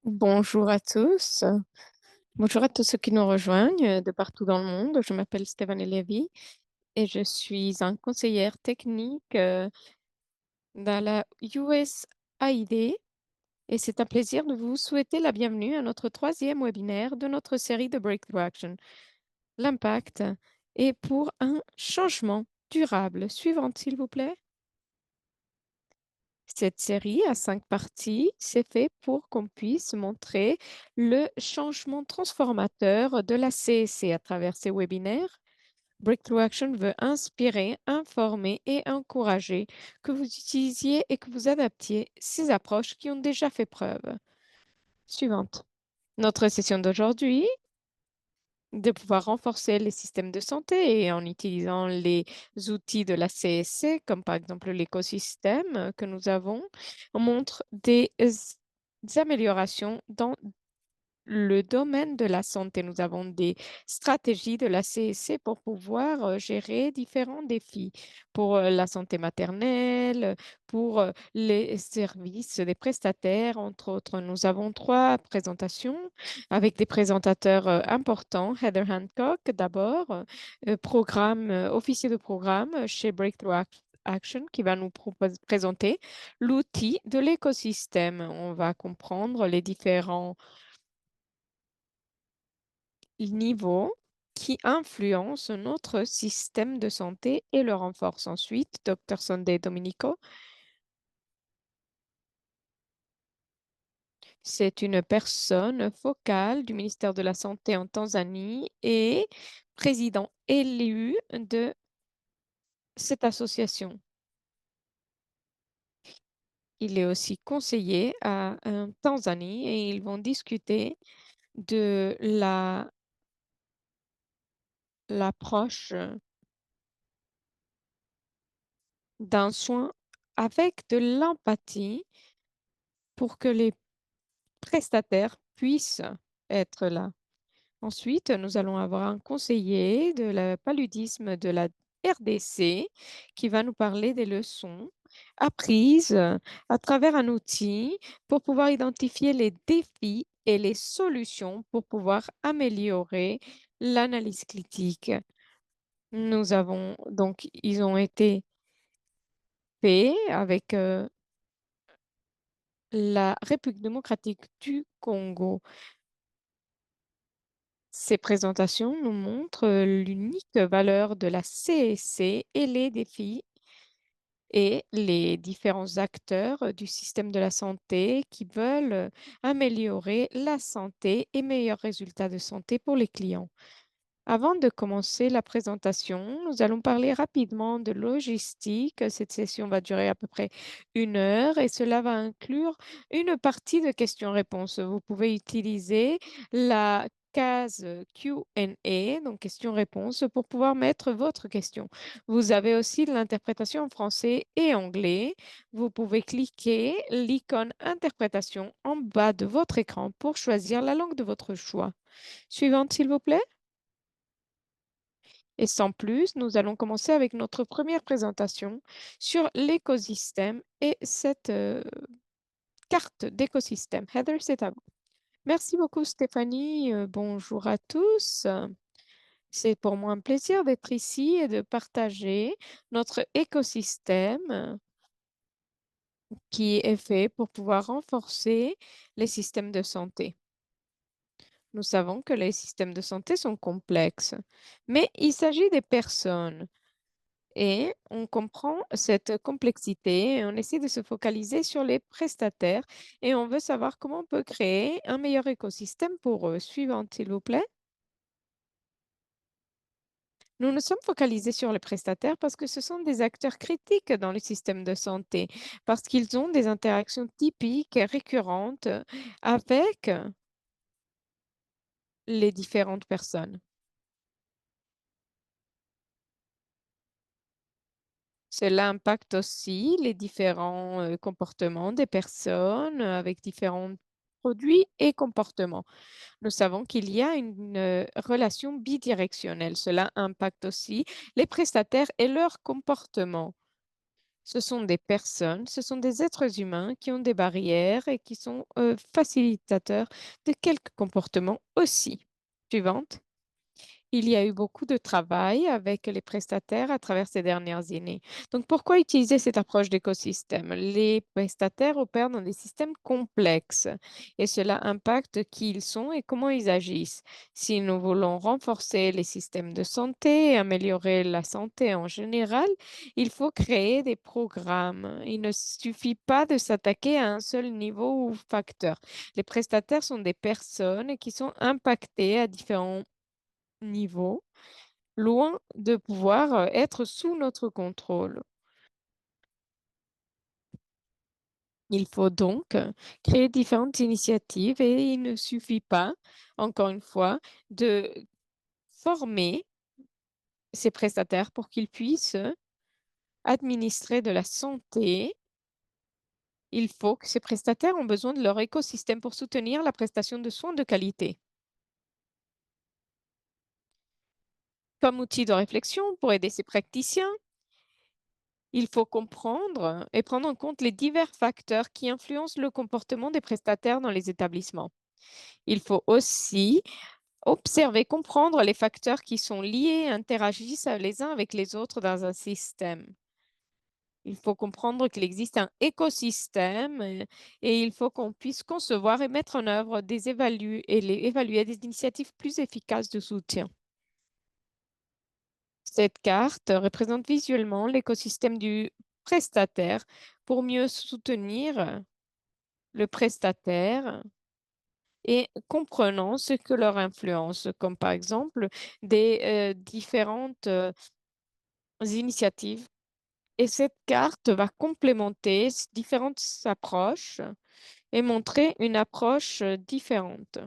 Bonjour à tous. Bonjour à tous ceux qui nous rejoignent de partout dans le monde. Je m'appelle Stéphanie Lévy et je suis un conseillère technique dans la USAID et c'est un plaisir de vous souhaiter la bienvenue à notre troisième webinaire de notre série de Breakthrough Action. L'impact est pour un changement durable. Suivante, s'il vous plaît. Cette série à 5 parties, c'est fait pour qu'on puisse montrer le changement transformateur de la CSC à travers ces webinaires. Breakthrough Action veut inspirer, informer et encourager que vous utilisiez et que vous adaptiez ces approches qui ont déjà fait preuve. Suivante. Notre session d'aujourd'hui, de pouvoir renforcer les systèmes de santé et en utilisant les outils de la CSC, comme par exemple l'écosystème que nous avons, on montre des améliorations dans le domaine de la santé. Nous avons des stratégies de la CSC pour pouvoir gérer différents défis pour la santé maternelle, pour les services des prestataires, entre autres. Nous avons trois présentations avec des présentateurs importants. Heather Hancock, d'abord, officier de programme chez Action, qui va nous présenter l'outil de l'écosystème. On va comprendre les différents niveaux qui influencent notre système de santé et le renforcent. Ensuite, Dr. Sunday Domenico, c'est une personne focale du ministère de la Santé en Tanzanie et président élu de cette association. Il est aussi conseiller à Tanzanie et ils vont discuter de l'approche d'un soin avec de l'empathie pour que les prestataires puissent être là. Ensuite, nous allons avoir un conseiller de la paludisme de la RDC qui va nous parler des leçons apprises à travers un outil pour pouvoir identifier les défis et les solutions pour pouvoir améliorer l'analyse critique. Nous avons donc, ils ont été faits avec la République démocratique du Congo. Ces présentations nous montrent l'unique valeur de la CSC et les défis et les différents acteurs du système de la santé qui veulent améliorer la santé et meilleurs résultats de santé pour les clients. Avant de commencer la présentation, nous allons parler rapidement de logistique. Cette session va durer à peu près 1 heure et cela va inclure une partie de questions-réponses. Vous pouvez utiliser la case Q&A, donc questions-réponses, pour pouvoir mettre votre question. Vous avez aussi de l'interprétation en français et anglais. Vous pouvez cliquer l'icône interprétation en bas de votre écran pour choisir la langue de votre choix. Suivante, s'il vous plaît. Et sans plus, nous allons commencer avec notre première présentation sur l'écosystème et cette carte d'écosystème. Heather, c'est à vous. Merci beaucoup, Stéphanie. Bonjour à tous. C'est pour moi un plaisir d'être ici et de partager notre écosystème qui est fait pour pouvoir renforcer les systèmes de santé. Nous savons que les systèmes de santé sont complexes, mais il s'agit des personnes. Et on comprend cette complexité et on essaie de se focaliser sur les prestataires et on veut savoir comment on peut créer un meilleur écosystème pour eux. Suivante, s'il vous plaît. Nous nous sommes focalisés sur les prestataires parce que ce sont des acteurs critiques dans le système de santé, parce qu'ils ont des interactions typiques et récurrentes avec les différentes personnes. Cela impacte aussi les différents comportements des personnes avec différents produits et comportements. Nous savons qu'il y a une relation bidirectionnelle. Cela impacte aussi les prestataires et leur comportement. Ce sont des personnes, ce sont des êtres humains qui ont des barrières et qui sont facilitateurs de quelques comportements aussi. Suivante. Il y a eu beaucoup de travail avec les prestataires à travers ces dernières années. Donc, pourquoi utiliser cette approche d'écosystème? Les prestataires opèrent dans des systèmes complexes et cela impacte qui ils sont et comment ils agissent. Si nous voulons renforcer les systèmes de santé et améliorer la santé en général, il faut créer des programmes. Il ne suffit pas de s'attaquer à un seul niveau ou facteur. Les prestataires sont des personnes qui sont impactées à différents niveaux, loin de pouvoir, être sous notre contrôle. Il faut donc, créer différentes initiatives et il ne suffit pas, encore une fois, de former ces prestataires pour qu'ils puissent, administrer de la santé. Il faut que ces prestataires ont besoin de leur écosystème pour soutenir la prestation de soins de qualité. Comme outil de réflexion pour aider ces praticiens, il faut comprendre et prendre en compte les divers facteurs qui influencent le comportement des prestataires dans les établissements. Il faut aussi observer, comprendre les facteurs qui sont liés et interagissent les uns avec les autres dans un système. Il faut comprendre qu'il existe un écosystème et il faut qu'on puisse concevoir et mettre en œuvre évaluer des initiatives plus efficaces de soutien. Cette carte représente visuellement l'écosystème du prestataire pour mieux soutenir le prestataire et comprenant ce que leur influence, comme par exemple des différentes initiatives. Et cette carte va complémenter différentes approches et montrer une approche différente.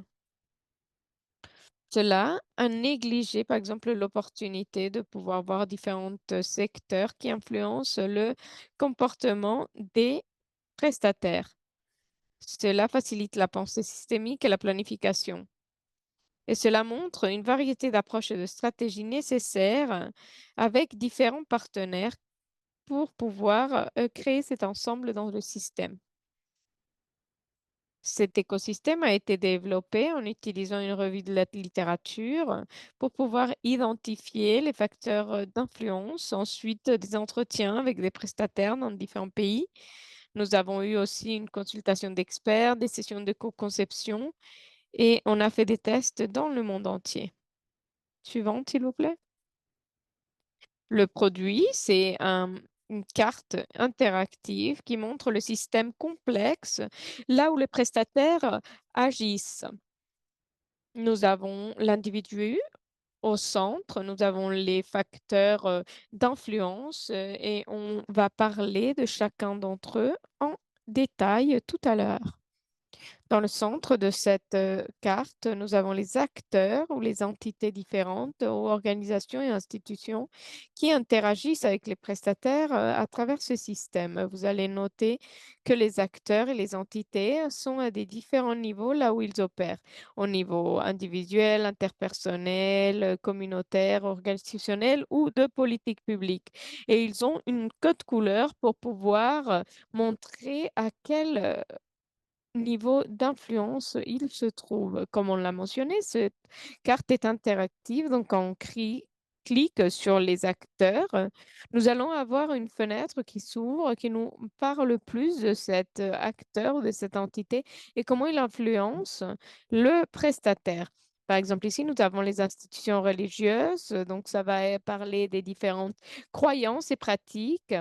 Cela a négligé, par exemple, l'opportunité de pouvoir voir différents secteurs qui influencent le comportement des prestataires. Cela facilite la pensée systémique et la planification. Et cela montre une variété d'approches et de stratégies nécessaires avec différents partenaires pour pouvoir créer cet ensemble dans le système. Cet écosystème a été développé en utilisant une revue de la littérature pour pouvoir identifier les facteurs d'influence, ensuite des entretiens avec des prestataires dans différents pays. Nous avons eu aussi une consultation d'experts, des sessions de co-conception et on a fait des tests dans le monde entier. Suivante, s'il vous plaît. Le produit, c'est une carte interactive qui montre le système complexe là où les prestataires agissent. Nous avons l'individu au centre, nous avons les facteurs d'influence et on va parler de chacun d'entre eux en détail tout à l'heure. Dans le centre de cette carte, nous avons les acteurs ou les entités différentes ou organisations et institutions qui interagissent avec les prestataires à travers ce système. Vous allez noter que les acteurs et les entités sont à des différents niveaux là où ils opèrent, au niveau individuel, interpersonnel, communautaire, organisationnel ou de politique publique. Et ils ont une code couleur pour pouvoir montrer à quel niveau d'influence il se trouve. Comme on l'a mentionné, cette carte est interactive, donc quand on clique sur les acteurs, nous allons avoir une fenêtre qui s'ouvre, qui nous parle plus de cet acteur ou de cette entité et comment il influence le prestataire. Par exemple, ici, nous avons les institutions religieuses, donc ça va parler des différentes croyances et pratiques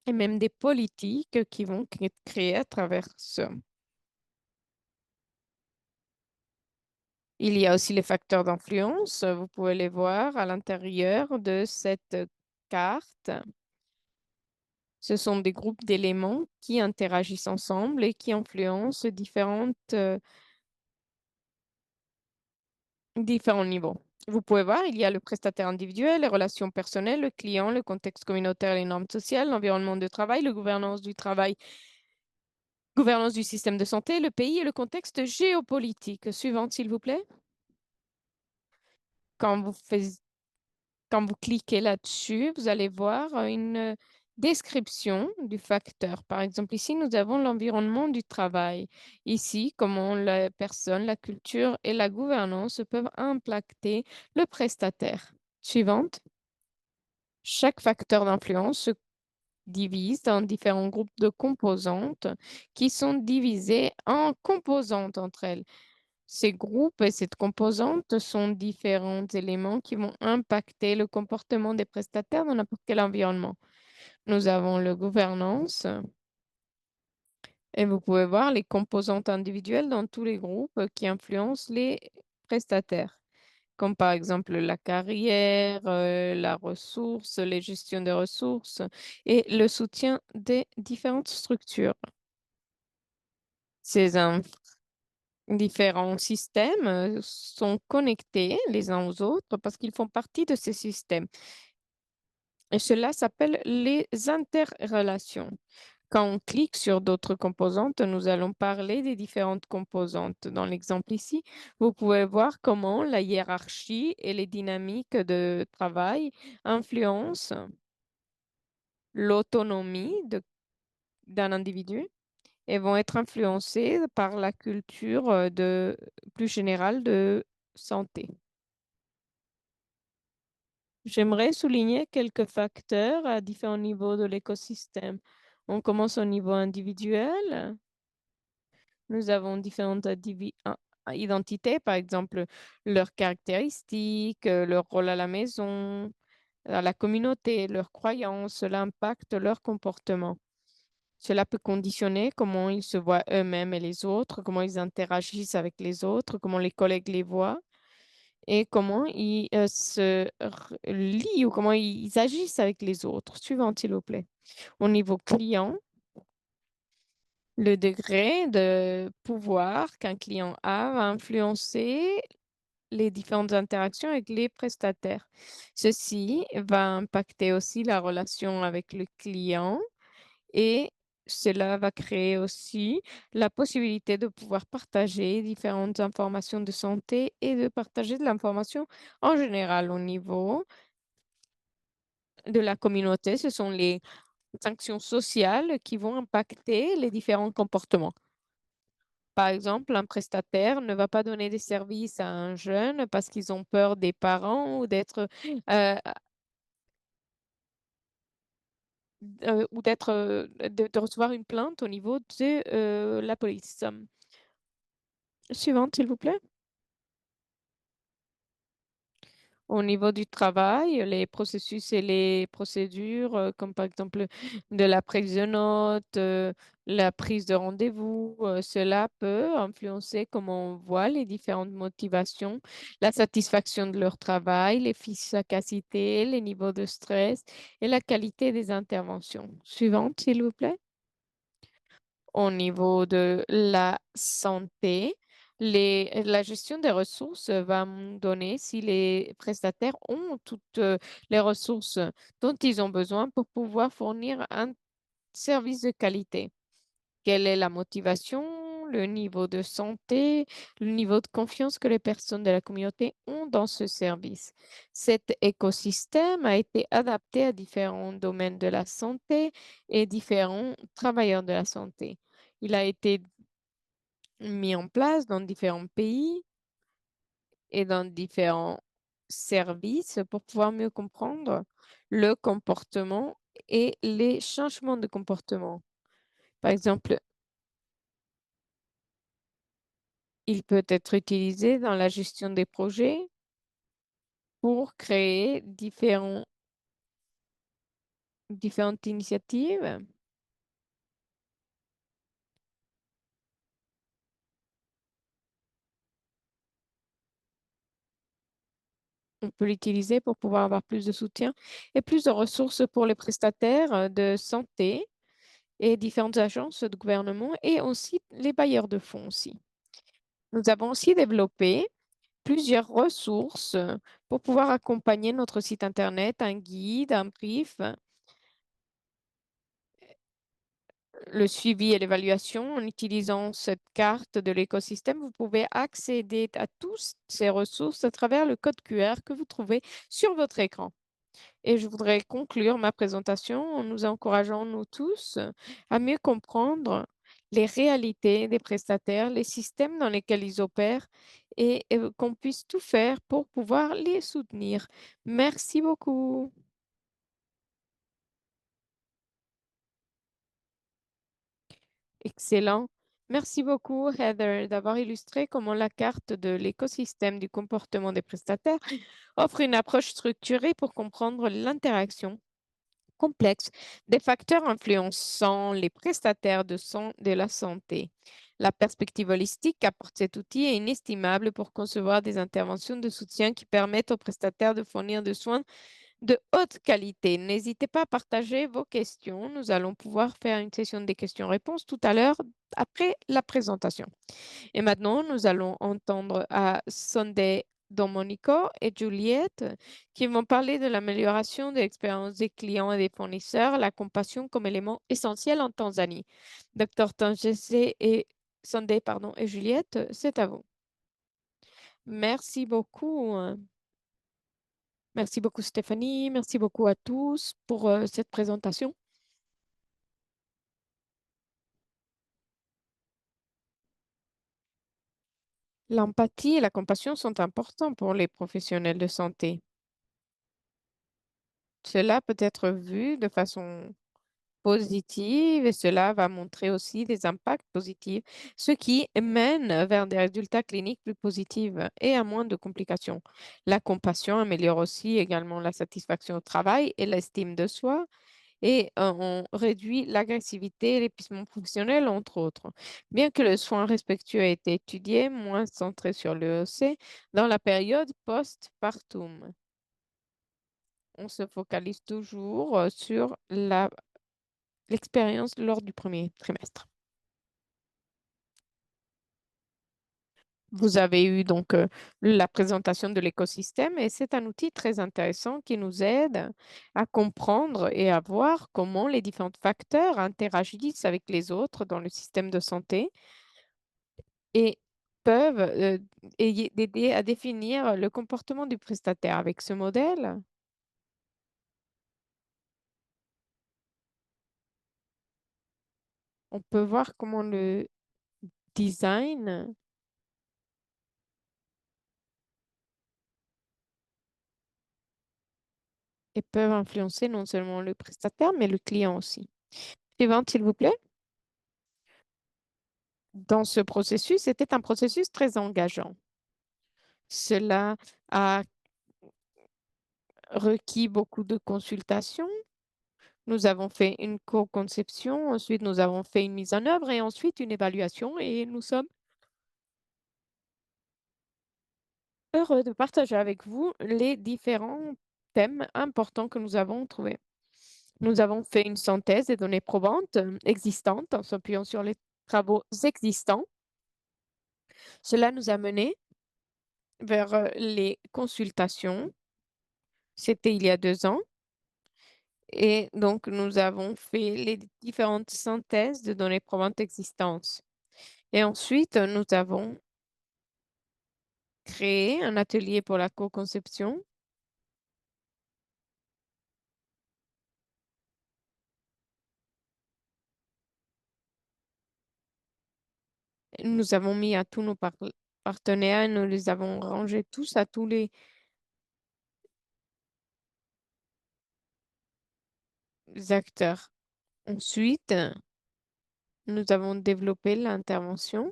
et même des politiques qui vont être créées à travers ça. Il y a aussi les facteurs d'influence. Vous pouvez les voir à l'intérieur de cette carte. Ce sont des groupes d'éléments qui interagissent ensemble et qui influencent différents niveaux. Vous pouvez voir, il y a le prestataire individuel, les relations personnelles, le client, le contexte communautaire, les normes sociales, l'environnement de travail, la gouvernance du travail, gouvernance du système de santé, le pays et le contexte géopolitique. Suivante, s'il vous plaît. Quand vous faites Quand vous cliquez là-dessus, vous allez voir une Description du facteur. Par exemple, ici, nous avons l'environnement du travail. Ici, comment la personne, la culture et la gouvernance peuvent impacter le prestataire. Suivante. Chaque facteur d'influence se divise dans différents groupes de composantes qui sont divisées en composantes entre elles. Ces groupes et cette composante sont différents éléments qui vont impacter le comportement des prestataires dans n'importe quel environnement. Nous avons le gouvernance et vous pouvez voir les composantes individuelles dans tous les groupes qui influencent les prestataires, comme par exemple la carrière, la ressource, les gestions des ressources et le soutien des différentes structures. Ces différents systèmes sont connectés les uns aux autres parce qu'ils font partie de ces systèmes. Et cela s'appelle les interrelations. Quand on clique sur d'autres composantes, nous allons parler des différentes composantes. Dans l'exemple ici, vous pouvez voir comment la hiérarchie et les dynamiques de travail influencent l'autonomie d'un individu et vont être influencées par la culture plus générale de santé. J'aimerais souligner quelques facteurs à différents niveaux de l'écosystème. On commence au niveau individuel. Nous avons différentes identités, par exemple leurs caractéristiques, leur rôle à la maison, à la communauté, leurs croyances, cela impacte leur comportement. Cela peut conditionner comment ils se voient eux-mêmes et les autres, comment ils interagissent avec les autres, comment les collègues les voient et comment ils se lient ou comment ils agissent avec les autres. Suivant, s'il vous plaît. Au niveau client, le degré de pouvoir qu'un client a va influencer les différentes interactions avec les prestataires. Ceci va impacter aussi la relation avec le client et cela va créer aussi la possibilité de pouvoir partager différentes informations de santé et de partager de l'information en général au niveau de la communauté. Ce sont les sanctions sociales qui vont impacter les différents comportements. Par exemple, un prestataire ne va pas donner des services à un jeune parce qu'ils ont peur des parents ou euh, de recevoir une plainte au niveau de la police. Suivante, s'il vous plaît. Au niveau du travail, les processus et les procédures, comme par exemple de la prise de notes, la prise de rendez-vous, cela peut influencer comment on voit les différentes motivations, la satisfaction de leur travail, l'efficacité, les niveaux de stress et la qualité des interventions. Suivante, s'il vous plaît. Au niveau de la santé, la gestion des ressources va me donner si les prestataires ont toutes les ressources dont ils ont besoin pour pouvoir fournir un service de qualité. Quelle est la motivation, le niveau de santé, le niveau de confiance que les personnes de la communauté ont dans ce service. Cet écosystème a été adapté à différents domaines de la santé et différents travailleurs de la santé. Il a été mis en place dans différents pays et dans différents services pour pouvoir mieux comprendre le comportement et les changements de comportement. Par exemple, il peut être utilisé dans la gestion des projets pour créer différentes initiatives. On peut l'utiliser pour pouvoir avoir plus de soutien et plus de ressources pour les prestataires de santé et différentes agences de gouvernement et aussi les bailleurs de fonds aussi. Nous avons aussi développé plusieurs ressources pour pouvoir accompagner notre site Internet, un guide, un brief, le suivi et l'évaluation. En utilisant cette carte de l'écosystème, vous pouvez accéder à toutes ces ressources à travers le code QR que vous trouvez sur votre écran. Et je voudrais conclure ma présentation en nous encourageant, nous tous, à mieux comprendre les réalités des prestataires, les systèmes dans lesquels ils opèrent et qu'on puisse tout faire pour pouvoir les soutenir. Merci beaucoup. Excellent. Merci beaucoup, Heather, d'avoir illustré comment la carte de l'écosystème du comportement des prestataires offre une approche structurée pour comprendre l'interaction complexe des facteurs influençant les prestataires de la santé. La perspective holistique apporte cet outil est inestimable pour concevoir des interventions de soutien qui permettent aux prestataires de fournir des soins de haute qualité. N'hésitez pas à partager vos questions. Nous allons pouvoir faire une session des questions-réponses tout à l'heure après la présentation. Et maintenant, nous allons entendre à Sunday Domenico et Juliette qui vont parler de l'amélioration de l'expérience des clients et des fournisseurs, la compassion comme élément essentiel en Tanzanie. Docteur Tangese et Sunday, pardon, et Juliette, c'est à vous. Merci beaucoup. Merci beaucoup Stéphanie. Merci beaucoup à tous pour cette présentation. L'empathie et la compassion sont importants pour les professionnels de santé. Cela peut être vu de façon positive et cela va montrer aussi des impacts positifs, ce qui mène vers des résultats cliniques plus positifs et à moins de complications. La compassion améliore aussi également la satisfaction au travail et l'estime de soi et on réduit l'agressivité et l'épuisement professionnel, entre autres. Bien que le soin respectueux ait été étudié, moins centré sur l'EEC, dans la période post-partum, on se focalise toujours sur l'expérience lors du premier trimestre. Vous avez eu donc la présentation de l'écosystème et c'est un outil très intéressant qui nous aide à comprendre et à voir comment les différents facteurs interagissent avec les autres dans le système de santé et peuvent aider à définir le comportement du prestataire. Avec ce modèle, on peut voir comment le design et peuvent influencer non seulement le prestataire, mais le client aussi. Suivante, s'il vous plaît. Dans ce processus, c'était un processus très engageant. Cela a requis beaucoup de consultations. Nous avons fait une co-conception, ensuite nous avons fait une mise en œuvre et ensuite une évaluation et nous sommes heureux de partager avec vous les différents thèmes importants que nous avons trouvés. Nous avons fait une synthèse des données probantes existantes en s'appuyant sur les travaux existants. Cela nous a mené vers les consultations. C'était il y a 2 ans. Et donc, nous avons fait les différentes synthèses de données probantes existantes. Et ensuite, nous avons créé un atelier pour la co-conception. Nous avons mis à tous nos partenaires, nous les avons rangés tous à tous les acteurs. Ensuite, nous avons développé l'intervention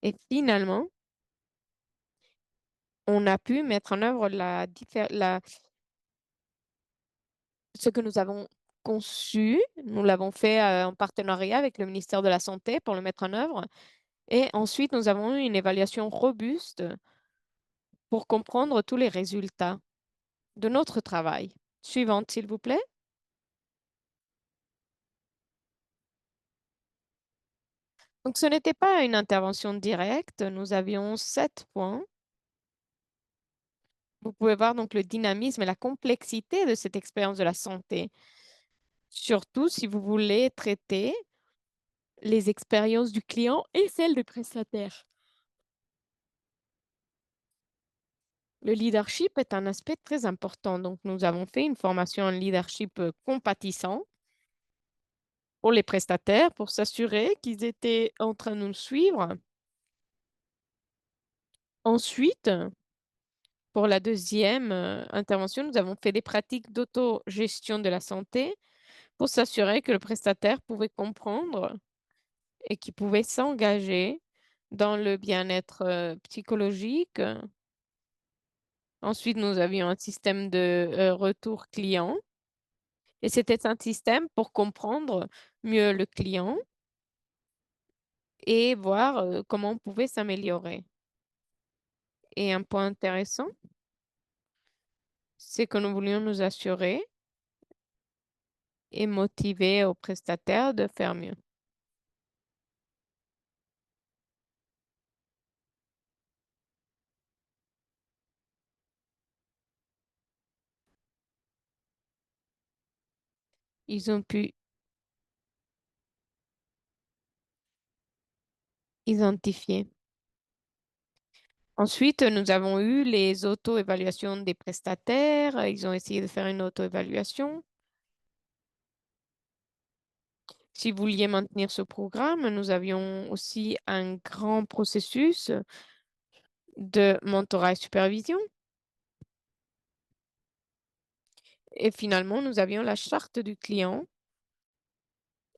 et finalement, on a pu mettre en œuvre ce que nous avons conçu. Nous l'avons fait en partenariat avec le ministère de la Santé pour le mettre en œuvre. Et ensuite, nous avons eu une évaluation robuste pour comprendre tous les résultats de notre travail. Suivante, s'il vous plaît. Donc, ce n'était pas une intervention directe. Nous avions 7 points. Vous pouvez voir donc le dynamisme et la complexité de cette expérience de la santé. Surtout si vous voulez traiter les expériences du client et celles du prestataire. Le leadership est un aspect très important. Donc, nous avons fait une formation en leadership compatissant pour les prestataires pour s'assurer qu'ils étaient en train de nous suivre. Ensuite, pour la deuxième intervention, nous avons fait des pratiques d'autogestion de la santé pour s'assurer que le prestataire pouvait comprendre et qu'il pouvait s'engager dans le bien-être psychologique. Ensuite, nous avions un système de retour client et c'était un système pour comprendre mieux le client et voir comment on pouvait s'améliorer. Et un point intéressant, c'est que nous voulions nous assurer et motiver aux prestataires de faire mieux. Ils ont pu identifier. Ensuite, nous avons eu les auto-évaluations des prestataires. Ils ont essayé de faire une auto-évaluation. Si vous vouliez maintenir ce programme, nous avions aussi un grand processus de mentorat et supervision. Et finalement, nous avions la charte du client.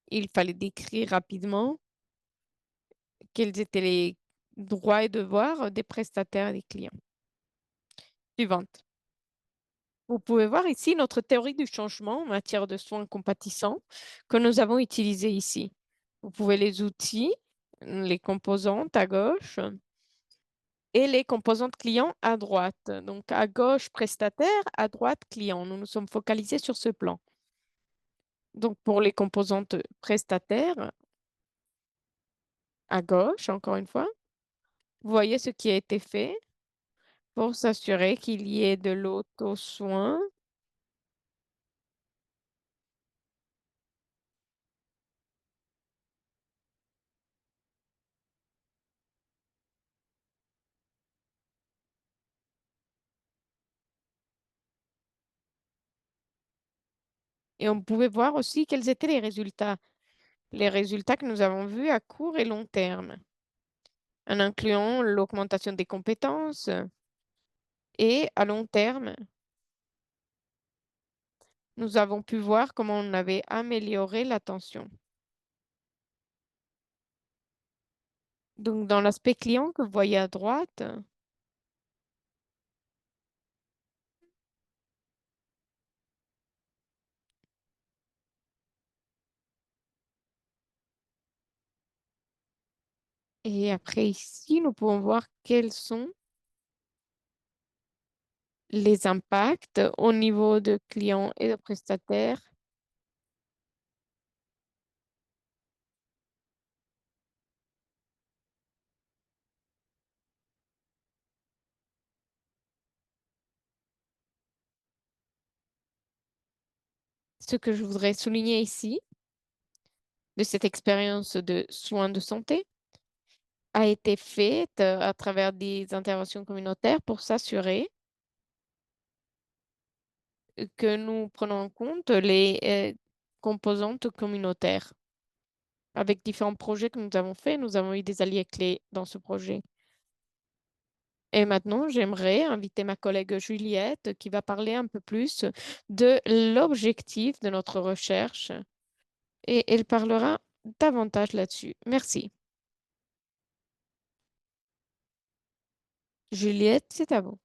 Il fallait décrire rapidement quels étaient les droits et devoirs des prestataires et des clients. Suivante. Vous pouvez voir ici notre théorie du changement en matière de soins compatissants que nous avons utilisée ici. Vous pouvez les outils, les composantes à gauche et les composantes clients à droite. Donc à gauche prestataire, à droite client. Nous nous sommes focalisés sur ce plan. Donc pour les composantes prestataires, à gauche, encore une fois, vous voyez ce qui a été fait pour s'assurer qu'il y ait de l'auto-soin. Et on pouvait voir aussi quels étaient les résultats que nous avons vus à court et long terme, en incluant l'augmentation des compétences et à long terme, nous avons pu voir comment on avait amélioré l'attention. Donc, dans l'aspect client que vous voyez à droite, et après ici, nous pouvons voir quels sont les impacts au niveau de clients et de prestataires. Ce que je voudrais souligner ici de cette expérience de soins de santé a été faite à travers des interventions communautaires pour s'assurer que nous prenons en compte les composantes communautaires. Avec différents projets que nous avons faits, nous avons eu des alliés clés dans ce projet. Et maintenant, j'aimerais inviter ma collègue Juliette qui va parler un peu plus de l'objectif de notre recherche et elle parlera davantage là-dessus. Merci. Juliette, c'est à vous.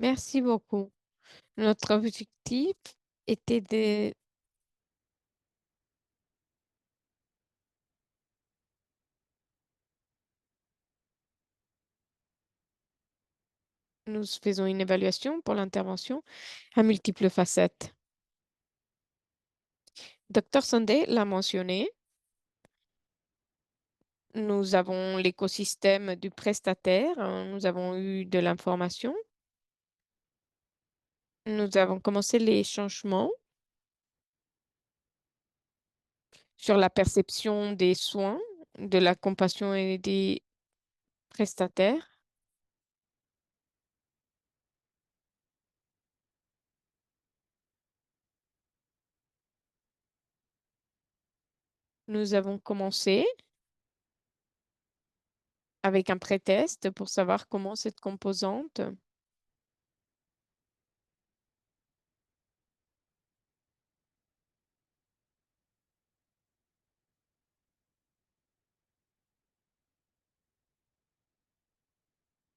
Merci beaucoup. Notre objectif était de... Nous faisons une évaluation pour l'intervention à multiples facettes. Dr. Sunday l'a mentionné. Nous avons l'écosystème du prestataire. Nous avons eu de l'information. Nous avons commencé les changements sur la perception des soins, de la compassion et des prestataires. Nous avons commencé avec un pré-test pour savoir comment cette composante.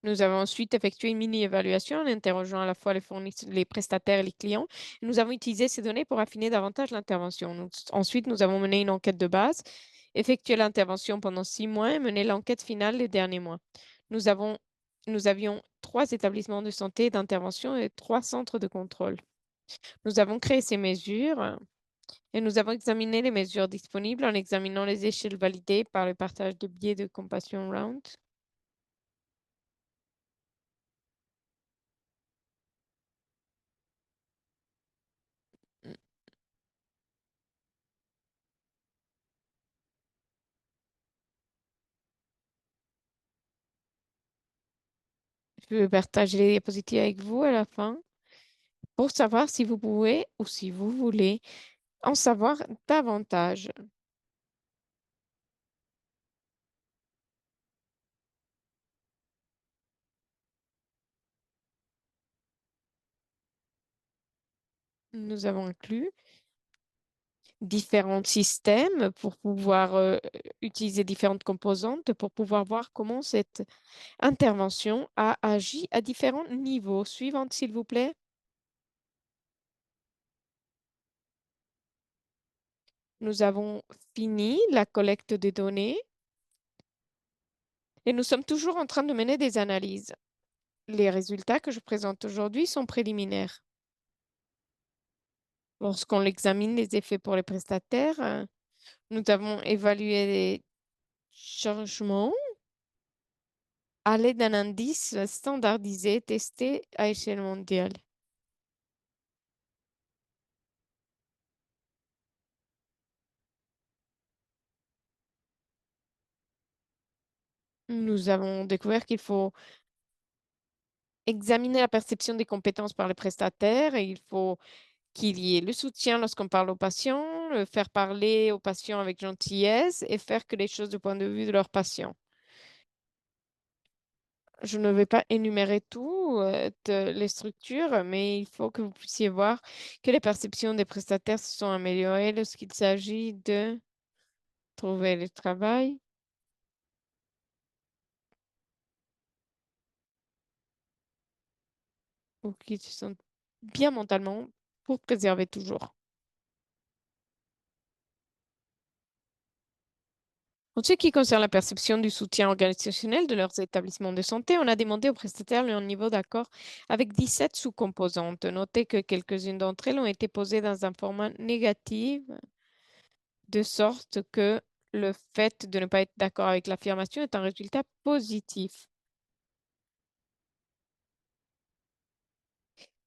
Nous avons ensuite effectué une mini-évaluation en interrogeant à la fois les prestataires et les clients. Nous avons utilisé ces données pour affiner davantage l'intervention. Ensuite, nous avons mené une enquête de base, effectué l'intervention pendant 6 mois et mené l'enquête finale les derniers mois. Nous avons, nous avions 3 établissements de santé et d'intervention et 3 centres de contrôle. Nous avons créé ces mesures et nous avons examiné les mesures disponibles en examinant les échelles validées par le partage de biais de Compassion Round. Je vais partager les diapositives avec vous à la fin pour savoir si vous pouvez ou si vous voulez en savoir davantage. Nous avons inclus différents systèmes pour pouvoir utiliser différentes composantes pour pouvoir voir comment cette intervention a agi à différents niveaux. Suivante, s'il vous plaît. Nous avons fini la collecte des données et nous sommes toujours en train de mener des analyses. Les résultats que je présente aujourd'hui sont préliminaires. Lorsqu'on examine les effets pour les prestataires, nous avons évalué les changements à l'aide d'un indice standardisé testé à échelle mondiale. Nous avons découvert qu'il faut examiner la perception des compétences par les prestataires et il faut qu'il y ait le soutien lorsqu'on parle aux patients, le faire parler aux patients avec gentillesse et faire que les choses du point de vue de leurs patients. Je ne vais pas énumérer tout, les structures, mais il faut que vous puissiez voir que les perceptions des prestataires se sont améliorées lorsqu'il s'agit de trouver le travail ou qu'ils se sentent bien mentalement pour préserver toujours. En ce qui concerne la perception du soutien organisationnel de leurs établissements de santé, on a demandé aux prestataires leur niveau d'accord avec 17 sous-composantes. Notez que quelques-unes d'entre elles ont été posées dans un format négatif, de sorte que le fait de ne pas être d'accord avec l'affirmation est un résultat positif.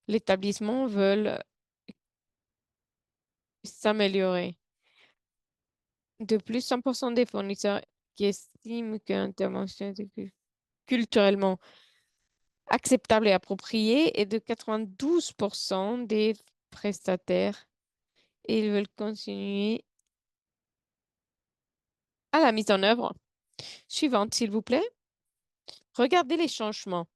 L'établissement veut s'améliorer. De plus, 100% des fournisseurs qui estiment que l'intervention est culturellement acceptable et appropriée et de 92% des prestataires. Et ils veulent continuer à la mise en œuvre. Suivante, s'il vous plaît. Regardez les changements.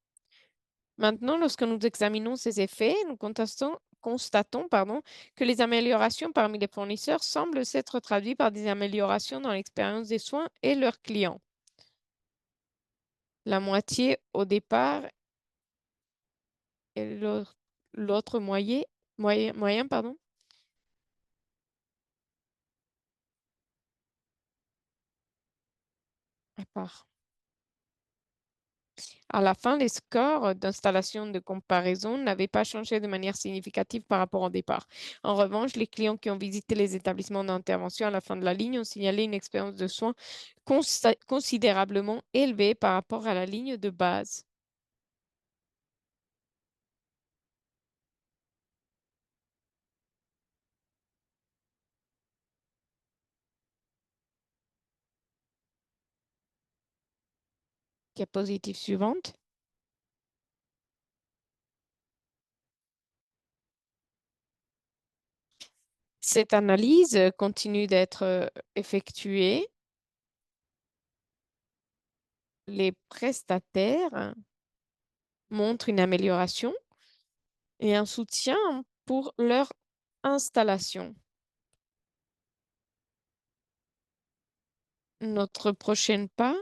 Maintenant, lorsque nous examinons ces effets, nous constatons, pardon, que les améliorations parmi les fournisseurs semblent s'être traduites par des améliorations dans l'expérience des soins et leurs clients. La moitié au départ et l'autre moyen, pardon, à part. À la fin, les scores d'installation de comparaison n'avaient pas changé de manière significative par rapport au départ. En revanche, les clients qui ont visité les établissements d'intervention à la fin de la ligne ont signalé une expérience de soins considérablement élevée par rapport à la ligne de base. Diapositive suivante. Cette analyse continue d'être effectuée. Les prestataires montrent une amélioration et un soutien pour leur installation. Notre prochain pas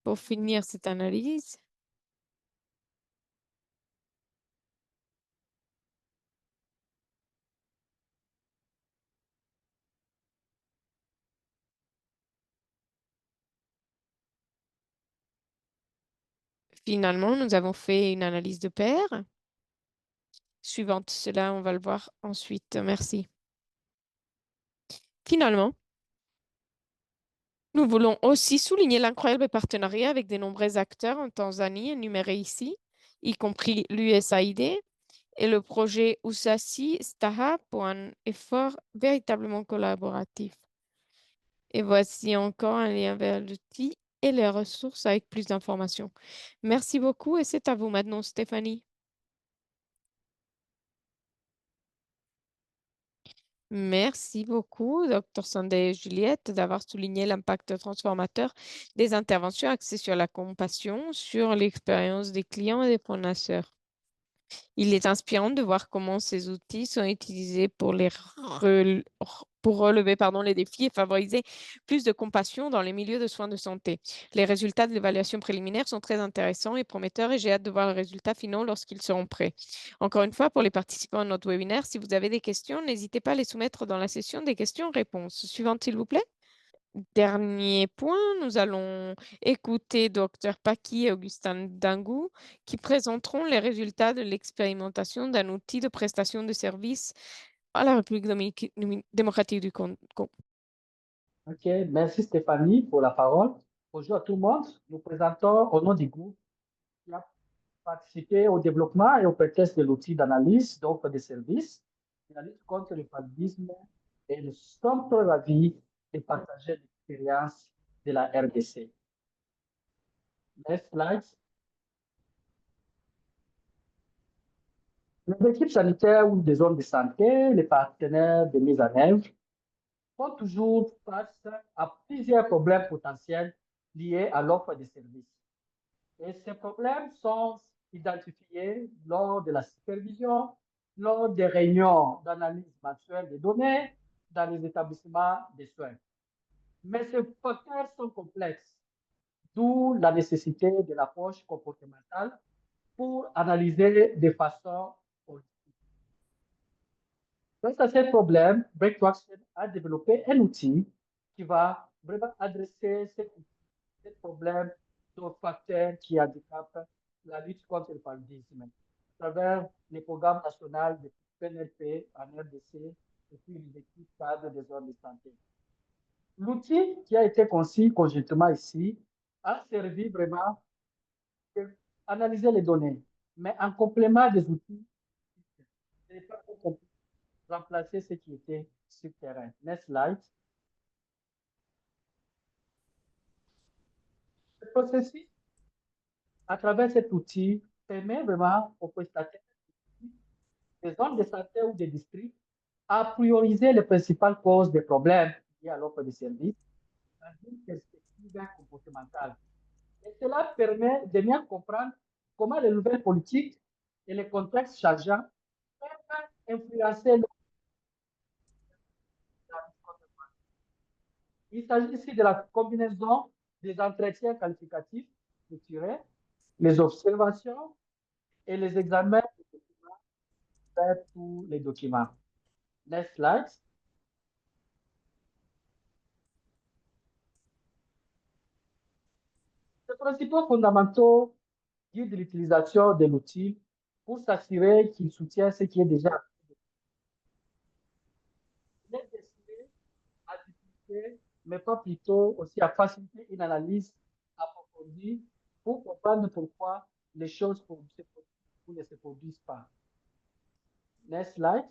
pour finir cette analyse. Finalement, nous avons fait une analyse de pair. Suivante, cela, on va le voir ensuite. Merci. Finalement, nous voulons aussi souligner l'incroyable partenariat avec de nombreux acteurs en Tanzanie, énumérés ici, y compris l'USAID et le projet USASI STAHA pour un effort véritablement collaboratif. Et voici encore un lien vers l'outil et les ressources avec plus d'informations. Merci beaucoup et c'est à vous maintenant, Stéphanie. Merci beaucoup, Dr. Sandé Juliette, d'avoir souligné l'impact transformateur des interventions axées sur la compassion, sur l'expérience des clients et des fournisseurs. Il est inspirant de voir comment ces outils sont utilisés pour, pour relever les défis et favoriser plus de compassion dans les milieux de soins de santé. Les résultats de l'évaluation préliminaire sont très intéressants et prometteurs et j'ai hâte de voir les résultats finaux lorsqu'ils seront prêts. Encore une fois, pour les participants à notre webinaire, si vous avez des questions, n'hésitez pas à les soumettre dans la session des questions-réponses. Suivante, s'il vous plaît. Dernier point, nous allons écouter Dr Paki et Augustin Dangou qui présenteront les résultats de l'expérimentation d'un outil de prestation de services à la République démocratique du Congo. Ok, merci Stéphanie pour la parole. Bonjour à tout le monde. Nous présentons au nom du groupe qui a participé au développement et au pré-test de l'outil d'analyse d'offres de services, la lutte contre le paludisme et nous sommes très ravis de partager l'expérience de la RDC. Next slide. Les équipes sanitaires ou des zones de santé, les partenaires de mise en œuvre, font toujours face à plusieurs problèmes potentiels liés à l'offre de services. Et ces problèmes sont identifiés lors de la supervision, lors des réunions d'analyse mensuelle des données dans les établissements de soins. Mais ces facteurs sont complexes, d'où la nécessité de l'approche comportementale pour analyser de façon holistique. Face à ces problèmes, Breakthrough Action a développé un outil qui va vraiment adresser ces problèmes de facteurs qui handicapent la lutte contre le paludisme à travers les programmes nationaux de PNLP en RDC et puis les équipes cadres des zones de santé. L'outil qui a été conçu conjointement ici a servi vraiment à analyser les données, mais en complément des outils, ce n'est pas pour remplacer ce qui était sur le terrain. Next slide. Le processus, à travers cet outil, permet vraiment aux prestataires des zones de santé ou des districts à prioriser les principales causes des problèmes liés à l'offre de services dans une perspective comportementale. Et cela permet de mieux comprendre comment les nouvelles politiques et les contextes changeants peuvent influencer le. Il s'agit ici de la combinaison des entretiens qualificatifs structurés, les observations et les examens de documents vers tous les documents. Next slide. Les principaux fondamentaux guident l'utilisation de l'outil pour s'assurer qu'il soutient ce qui est déjà. Il est destiné à dupliquer, mais pas plutôt aussi à faciliter une analyse approfondie pour comprendre pourquoi les choses se produisent ou ne se produisent pas. Next slide.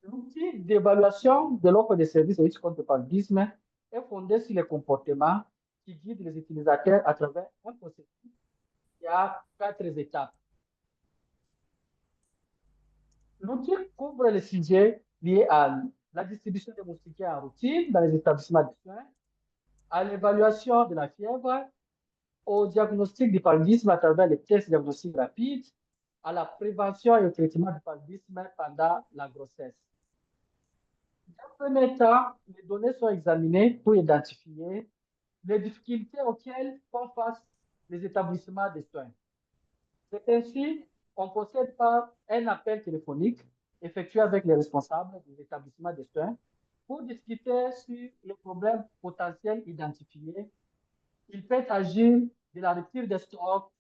L'outil d'évaluation de l'offre de services de lutte contre le paludisme est fondé sur les comportements qui guident les utilisateurs à travers un processus qui a 4 étapes. L'outil couvre les sujets liés à la distribution des moustiquaires en routine dans les établissements de soins, à l'évaluation de la fièvre, au diagnostic du paludisme à travers les tests diagnostiques rapides, à la prévention et au traitement du paludisme pendant la grossesse. Dans le premier temps, les données sont examinées pour identifier les difficultés auxquelles font face les établissements de soins. C'est ainsi qu'on procède par un appel téléphonique effectué avec les responsables des établissements de soins pour discuter sur les problèmes potentiels identifiés. Il peut agir de la rupture des stocks,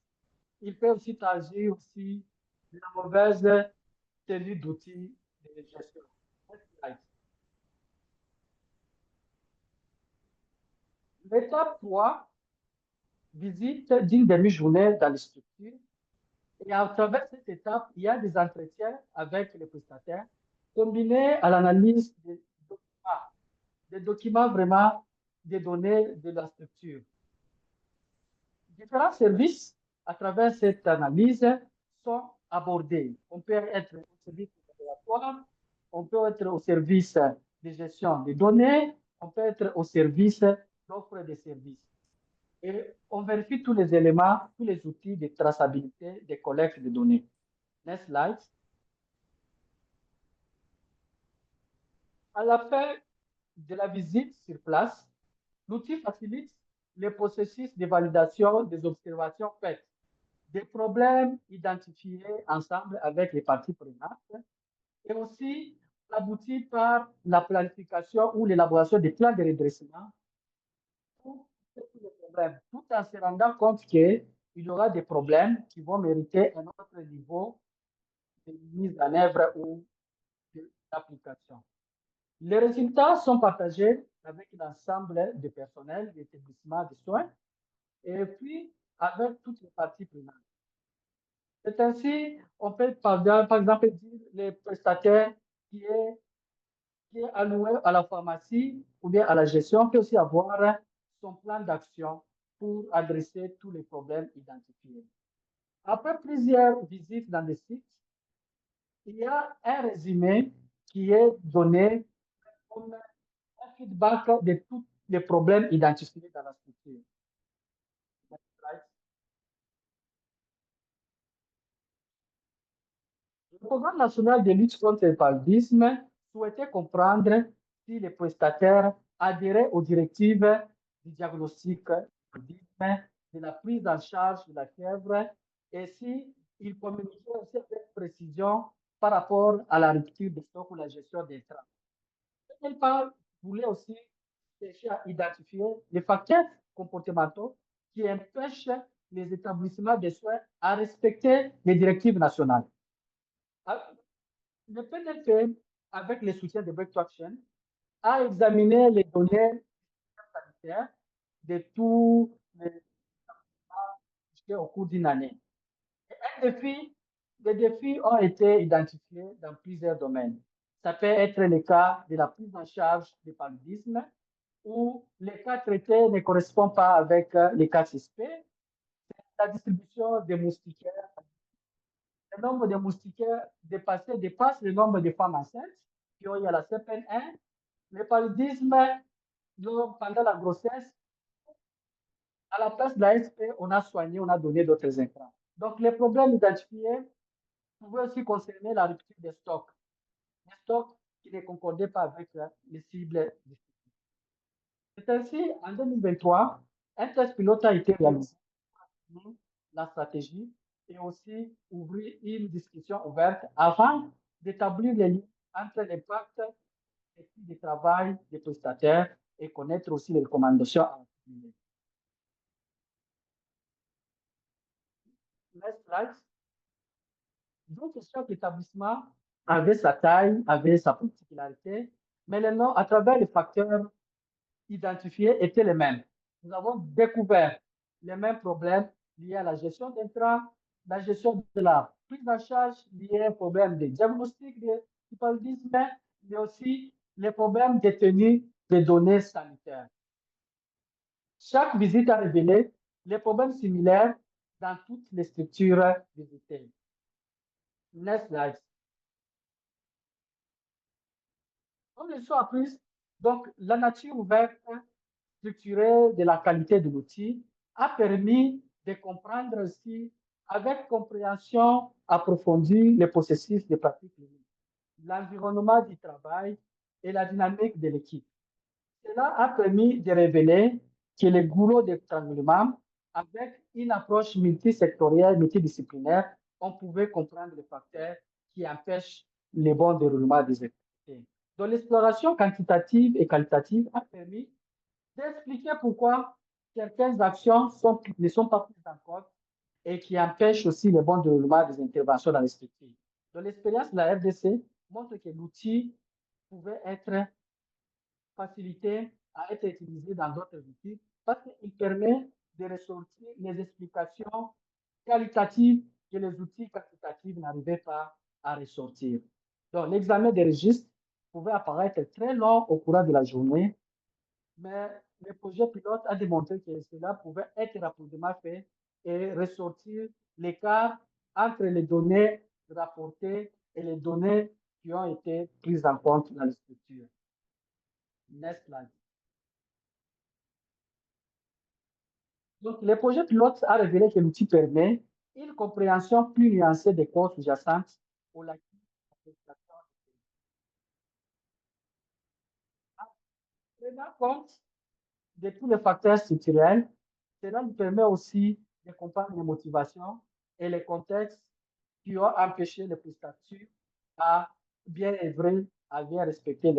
il peut aussi agir aussi de la mauvaise tenue d'outils de gestion. L'étape 3, visite d'une demi-journée dans les structures. Et à travers cette étape, il y a des entretiens avec les prestataires combinés à l'analyse des documents vraiment des données de la structure. Différents services à travers cette analyse sont abordés. On peut être au service opératoire, on peut être au service de gestion des données, on peut être au service d'offre de services. Et on vérifie tous les éléments, tous les outils de traçabilité des collectes de données. Next slide. À la fin de la visite sur place, l'outil facilite le processus de validation des observations faites, des problèmes identifiés ensemble avec les parties prenantes et aussi aboutit par la planification ou l'élaboration des plans de redressement pour tous les problèmes, tout en se rendant compte qu'il y aura des problèmes qui vont mériter un autre niveau de mise en œuvre ou d'application. Les résultats sont partagés avec l'ensemble du personnel des établissements de soins et puis avec toutes les parties prenantes. C'est ainsi, on peut par exemple dire les prestataires qui est alloué à la pharmacie ou bien à la gestion peut aussi avoir son plan d'action pour adresser tous les problèmes identifiés. Après plusieurs visites dans les sites, il y a un résumé qui est donné comme un feedback de tous les problèmes identifiés dans la structure. Le programme national de lutte contre le paludisme souhaitait comprendre si les prestataires adhéraient aux directives du diagnostic du paludisme, de la prise en charge de la fièvre et s'ils communiquaient aussi avec précision par rapport à la rupture des stocks ou la gestion des trains. Elle voulait aussi chercher à identifier les facteurs comportementaux qui empêchent les établissements de soins à respecter les directives nationales. Le PNLP, avec le soutien de Breakthrough Action, a examiné les données sanitaires de tous les au cours d'une année. Les défis ont été identifiés dans plusieurs domaines. Ça peut être le cas de la prise en charge du paludisme, où les cas traités ne correspondent pas avec les cas suspects. La distribution des moustiquaires, le nombre de moustiquaires dépasse le nombre de femmes enceintes qui ont eu à la CPN1. Le paludisme, pendant la grossesse, à la place de la SP, on a soigné, on a donné d'autres intrants. Donc, les problèmes identifiés pouvaient aussi concerner la rupture des stocks qui ne concordaient pas avec les cibles. C'est ainsi, en 2023, un test pilote a été réalisé pour la stratégie et aussi ouvrir une discussion ouverte avant d'établir les liens entre l'impact du travail des prestataires et connaître aussi les recommandations à appliquer. Next slide. Donc, chaque établissement avait sa taille, avait sa particularité, mais les noms, à travers les facteurs identifiés, étaient les mêmes. Nous avons découvert les mêmes problèmes liés à la gestion d'intrants, la gestion de la prise en charge liée au problème de diagnostic du paludisme mais aussi les problèmes de tenue des données sanitaires. Chaque visite a révélé les problèmes similaires dans toutes les structures visitées. Next slide. Comme les choses apprises, donc la nature ouverte, structurée de la qualité de l'outil a permis de comprendre aussi avec compréhension approfondie les processus de pratique clinique, l'environnement du travail et la dynamique de l'équipe. Cela a permis de révéler que les goulots d'étranglement, avec une approche multisectorielle, multidisciplinaire, on pouvait comprendre les facteurs qui empêchent le bon déroulement des activités. Donc, l'exploration quantitative et qualitative a permis d'expliquer pourquoi certaines actions ne sont pas prises en compte et qui empêchent aussi le bon déroulement des interventions dans les structures. Donc, l'expérience de la RDC montre que l'outil pouvait être facilité à être utilisé dans d'autres outils parce qu'il permet de ressortir les explications qualitatives que les outils quantitatifs n'arrivaient pas à ressortir. Donc, l'examen des registres pouvait apparaître très long au cours de la journée, mais le projet pilote a démontré que cela pouvait être rapidement fait et ressortir l'écart entre les données rapportées et les données qui ont été prises en compte dans les structures. Next slide. Donc, le projet pilote a révélé que l'outil permet une compréhension plus nuancée des causes sous-jacentes pour la prenant compte de tous les facteurs structurels. Cela nous permet aussi de comprendre les motivations et les contextes qui ont empêché les prestataires à bien œuvrer, à bien respecter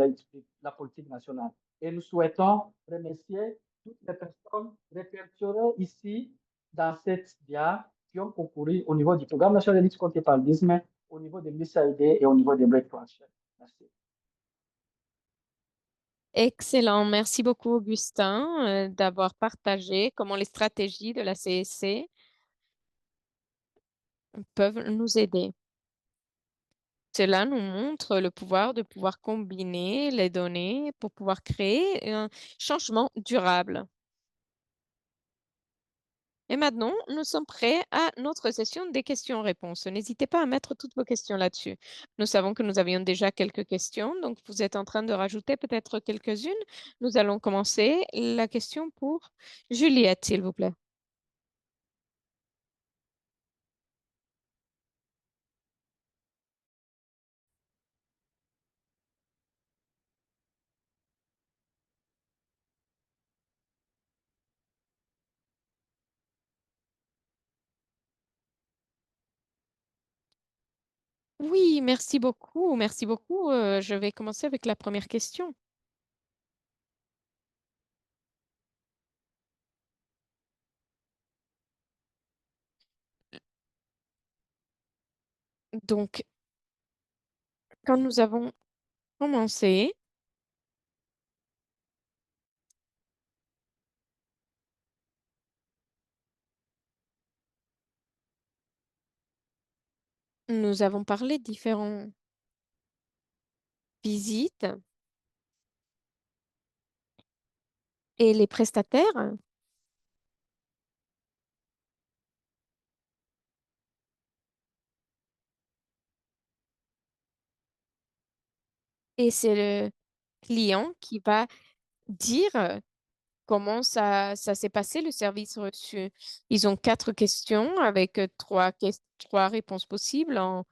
la politique nationale. Et nous souhaitons remercier toutes les personnes répertoriées ici dans cette dia qui ont concouru au niveau du programme national de lutte contre le paludisme, au niveau de l'USAID et au niveau des Breakthrough. Merci. Excellent. Merci beaucoup, Augustin, d'avoir partagé comment les stratégies de la CSC peuvent nous aider. Cela nous montre le pouvoir de pouvoir combiner les données pour pouvoir créer un changement durable. Et maintenant, nous sommes prêts à notre session des questions-réponses. N'hésitez pas à mettre toutes vos questions là-dessus. Nous savons que nous avions déjà quelques questions, donc vous êtes en train de rajouter peut-être quelques-unes. Nous allons commencer. La question pour Juliette, s'il vous plaît. Oui, merci beaucoup. Merci beaucoup. Je vais commencer avec la première question. Donc, quand nous avons commencé, nous avons parlé de différentes visites et les prestataires. Et c'est le client qui va dire comment ça s'est passé, le service reçu. Ils ont 4 questions avec trois réponses possibles en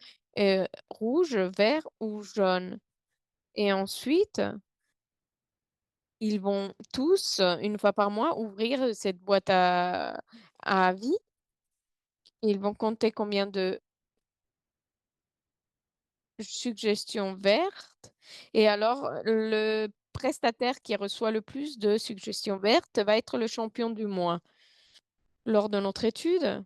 rouge, vert ou jaune. Et ensuite, ils vont tous, une fois par mois, ouvrir cette boîte à avis. Ils vont compter combien de suggestions vertes. Et alors, le prestataire qui reçoit le plus de suggestions vertes va être le champion du mois. Lors de notre étude,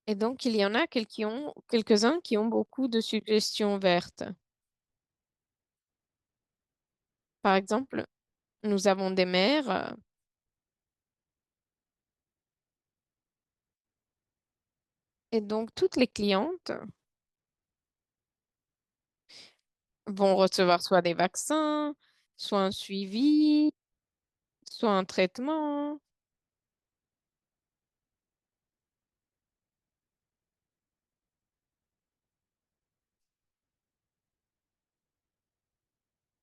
et donc il y en a quelques-uns qui ont beaucoup de suggestions vertes. Par exemple, nous avons des mères Et donc, toutes les clientes vont recevoir soit des vaccins, soit un suivi, soit un traitement.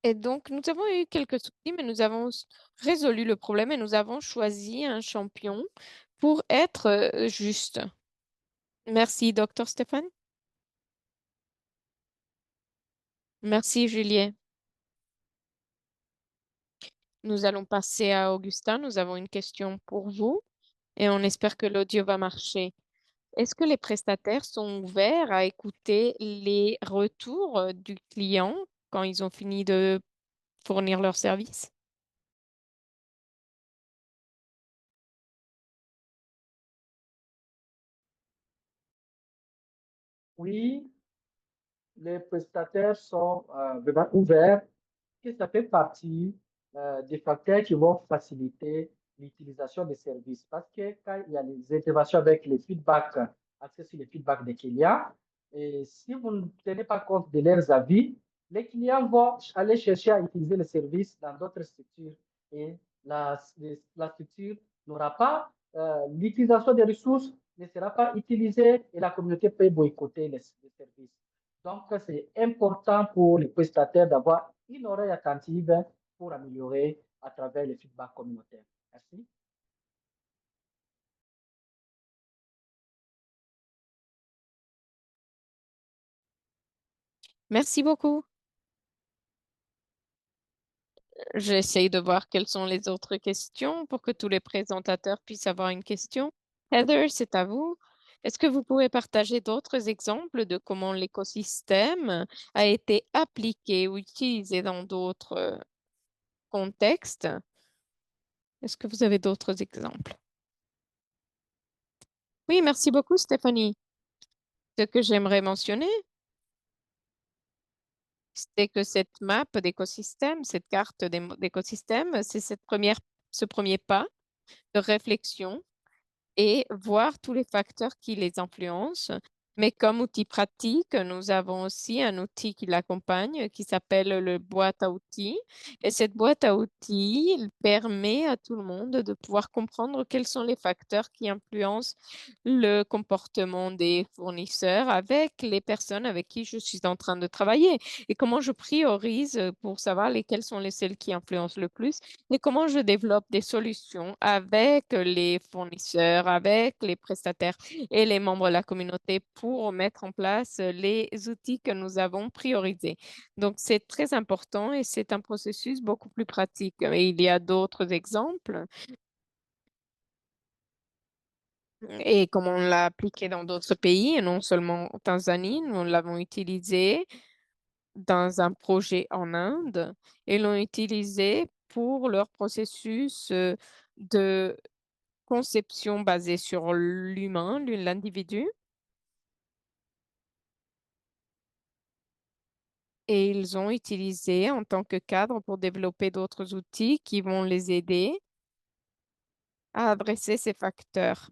Et donc, nous avons eu quelques soucis, mais nous avons résolu le problème et nous avons choisi un champion pour être juste. Merci, docteur Stéphane. Merci, Julien. Nous allons passer à Augustin. Nous avons une question pour vous et on espère que l'audio va marcher. Est-ce que les prestataires sont ouverts à écouter les retours du client quand ils ont fini de fournir leur service? Oui, les prestataires sont vraiment ouverts, que ça fait partie des facteurs qui vont faciliter l'utilisation des services. Parce que quand il y a les interventions avec les feedbacks, axés sur les feedbacks des clients, et si vous ne tenez pas compte de leurs avis, les clients vont aller chercher à utiliser le service dans d'autres structures et la structure n'aura pas, l'utilisation des ressources ne sera pas utilisée et la communauté peut boycotter les services. Donc, c'est important pour les prestataires d'avoir une oreille attentive pour améliorer à travers les feedbacks communautaires. Merci. Merci beaucoup. J'essaye de voir quelles sont les autres questions pour que tous les présentateurs puissent avoir une question. Heather, c'est à vous. Est-ce que vous pouvez partager d'autres exemples de comment l'écosystème a été appliqué ou utilisé dans d'autres contextes? Est-ce que vous avez d'autres exemples? Oui, merci beaucoup, Stéphanie. Ce que j'aimerais mentionner, c'est que cette map d'écosystème, cette carte d'écosystème, c'est ce premier pas de réflexion et voir tous les facteurs qui les influencent. Mais comme outil pratique, nous avons aussi un outil qui l'accompagne qui s'appelle le boîte à outils. Et cette boîte à outils il permet à tout le monde de pouvoir comprendre quels sont les facteurs qui influencent le comportement des fournisseurs avec les personnes avec qui je suis en train de travailler et comment je priorise pour savoir lesquelles sont les celles qui influencent le plus et comment je développe des solutions avec les fournisseurs, avec les prestataires et les membres de la communauté pour mettre en place les outils que nous avons priorisés. Donc, c'est très important et c'est un processus beaucoup plus pratique. Et il y a d'autres exemples et comme on l'a appliqué dans d'autres pays et non seulement en Tanzanie, nous l'avons utilisé dans un projet en Inde et l'ont utilisé pour leur processus de conception basée sur l'humain, l'individu. Et ils ont utilisé en tant que cadre pour développer d'autres outils qui vont les aider à adresser ces facteurs.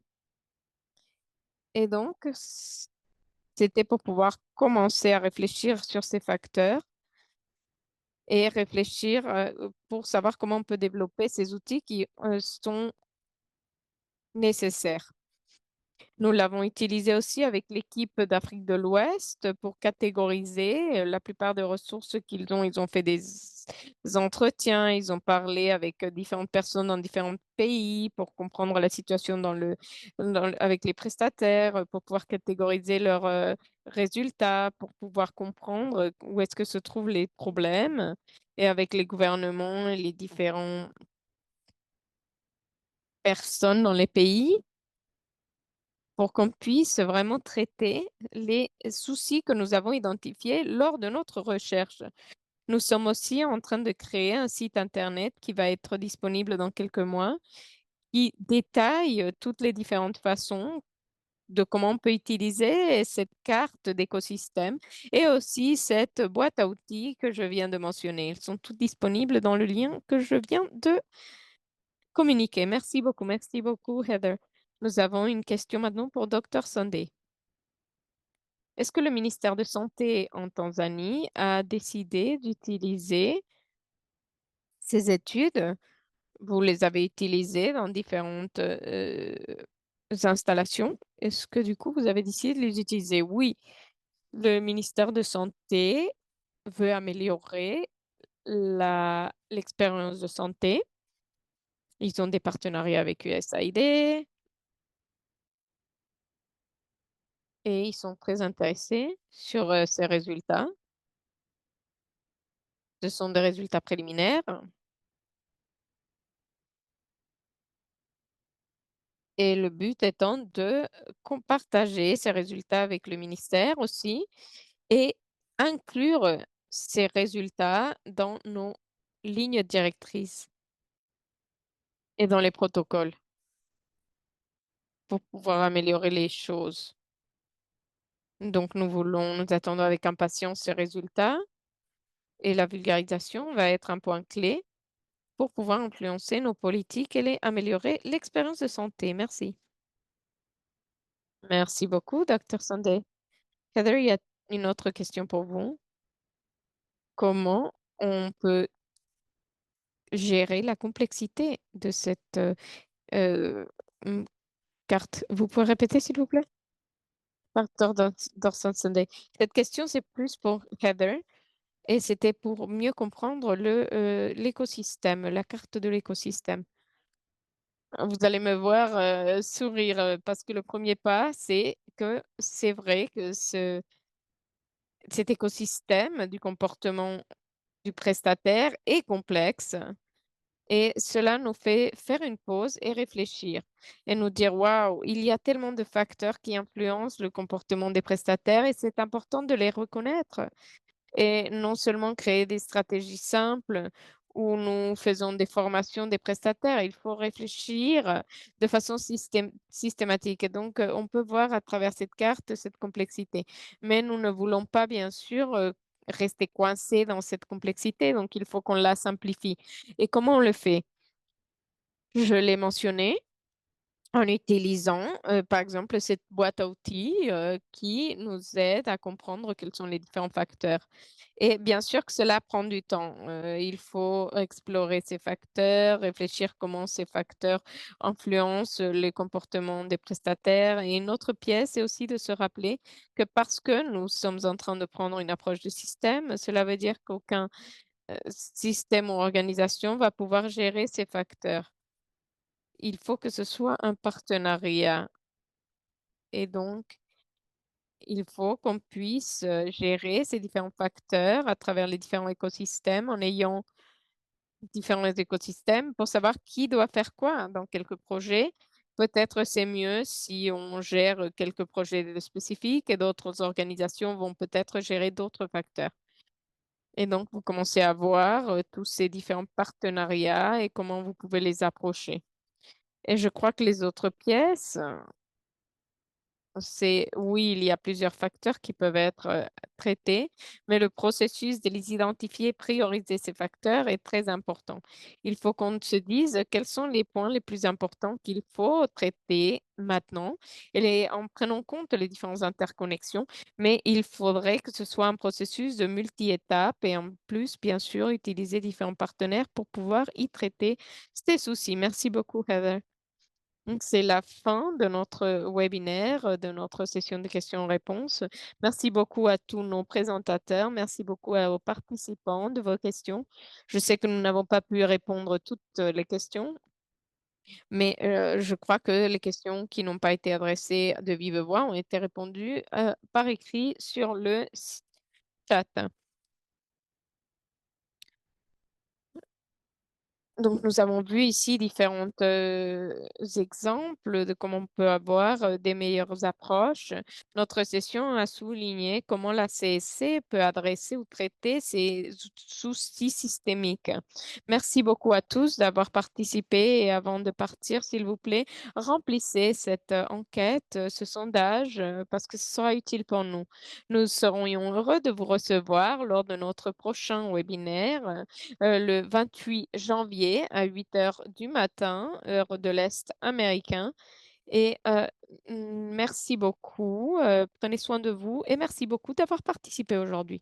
Et donc, c'était pour pouvoir commencer à réfléchir sur ces facteurs et réfléchir pour savoir comment on peut développer ces outils qui sont nécessaires. Nous l'avons utilisé aussi avec l'équipe d'Afrique de l'Ouest pour catégoriser la plupart des ressources qu'ils ont. Ils ont fait des entretiens, ils ont parlé avec différentes personnes dans différents pays pour comprendre la situation avec les prestataires, pour pouvoir catégoriser leurs résultats, pour pouvoir comprendre où est-ce que se trouvent les problèmes et avec les gouvernements et les différentes personnes dans les pays pour qu'on puisse vraiment traiter les soucis que nous avons identifiés lors de notre recherche. Nous sommes aussi en train de créer un site Internet qui va être disponible dans quelques mois, qui détaille toutes les différentes façons de comment on peut utiliser cette carte d'écosystème et aussi cette boîte à outils que je viens de mentionner. Ils sont tous disponibles dans le lien que je viens de communiquer. Merci beaucoup, Heather. Nous avons une question maintenant pour Dr. Sunday. Est-ce que le ministère de Santé en Tanzanie a décidé d'utiliser ces études? Vous les avez utilisées dans différentes installations. Est-ce que du coup, vous avez décidé de les utiliser? Oui, le ministère de Santé veut améliorer l'expérience de santé. Ils ont des partenariats avec USAID et ils sont très intéressés sur ces résultats. Ce sont des résultats préliminaires et le but étant de partager ces résultats avec le ministère aussi et inclure ces résultats dans nos lignes directrices et dans les protocoles pour pouvoir améliorer les choses. Donc, nous attendons avec impatience ces résultats et la vulgarisation va être un point clé pour pouvoir influencer nos politiques et améliorer l'expérience de santé. Merci. Merci beaucoup, Dr. Sunday. Heather, il y a une autre question pour vous. Comment on peut gérer la complexité de cette euh, mm, carte? Vous pouvez répéter, s'il vous plaît? Dr. Dawson Sunday. Cette question, c'est plus pour Heather et c'était pour mieux comprendre l'écosystème, la carte de l'écosystème. Vous allez me voir sourire parce que le premier pas, c'est que c'est vrai que cet écosystème du comportement du prestataire est complexe et cela nous fait faire une pause et réfléchir et nous dire, waouh, il y a tellement de facteurs qui influencent le comportement des prestataires et c'est important de les reconnaître. Et non seulement créer des stratégies simples où nous faisons des formations des prestataires, il faut réfléchir de façon systématique. Et donc, on peut voir à travers cette carte cette complexité. Mais nous ne voulons pas, bien sûr, rester coincés dans cette complexité. Donc, il faut qu'on la simplifie. Et comment on le fait? Je l'ai mentionné en utilisant, par exemple, cette boîte à outils qui nous aide à comprendre quels sont les différents facteurs. Et bien sûr que cela prend du temps. Il faut explorer ces facteurs, réfléchir comment ces facteurs influencent les comportements des prestataires. Et une autre pièce, c'est aussi de se rappeler que parce que nous sommes en train de prendre une approche de système, cela veut dire qu'aucun système ou organisation va pouvoir gérer ces facteurs. Il faut que ce soit un partenariat. Et donc, il faut qu'on puisse gérer ces différents facteurs à travers les différents écosystèmes en ayant différents écosystèmes pour savoir qui doit faire quoi dans quelques projets. Peut-être c'est mieux si on gère quelques projets spécifiques et d'autres organisations vont peut-être gérer d'autres facteurs. Et donc, vous commencez à voir tous ces différents partenariats et comment vous pouvez les approcher. Et je crois que les autres pièces, c'est oui, il y a plusieurs facteurs qui peuvent être traités, mais le processus de les identifier, prioriser ces facteurs est très important. Il faut qu'on se dise quels sont les points les plus importants qu'il faut traiter maintenant en prenant en compte les différentes interconnexions, mais il faudrait que ce soit un processus de multi-étapes et en plus, bien sûr, utiliser différents partenaires pour pouvoir y traiter ces soucis. Merci beaucoup, Heather. Donc, c'est la fin de notre webinaire, de notre session de questions-réponses. Merci beaucoup à tous nos présentateurs. Merci beaucoup aux participants de vos questions. Je sais que nous n'avons pas pu répondre toutes les questions, mais je crois que les questions qui n'ont pas été adressées de vive voix ont été répondues par écrit sur le chat. Donc, nous avons vu ici différents exemples de comment on peut avoir des meilleures approches. Notre session a souligné comment la CSC peut adresser ou traiter ces soucis systémiques. Merci beaucoup à tous d'avoir participé et avant de partir, s'il vous plaît, remplissez cette enquête, ce sondage, parce que ce sera utile pour nous. Nous serions heureux de vous recevoir lors de notre prochain webinaire le 28 janvier à 8 heures du matin, heure de l'Est américain. et merci beaucoup, prenez soin de vous et merci beaucoup d'avoir participé aujourd'hui.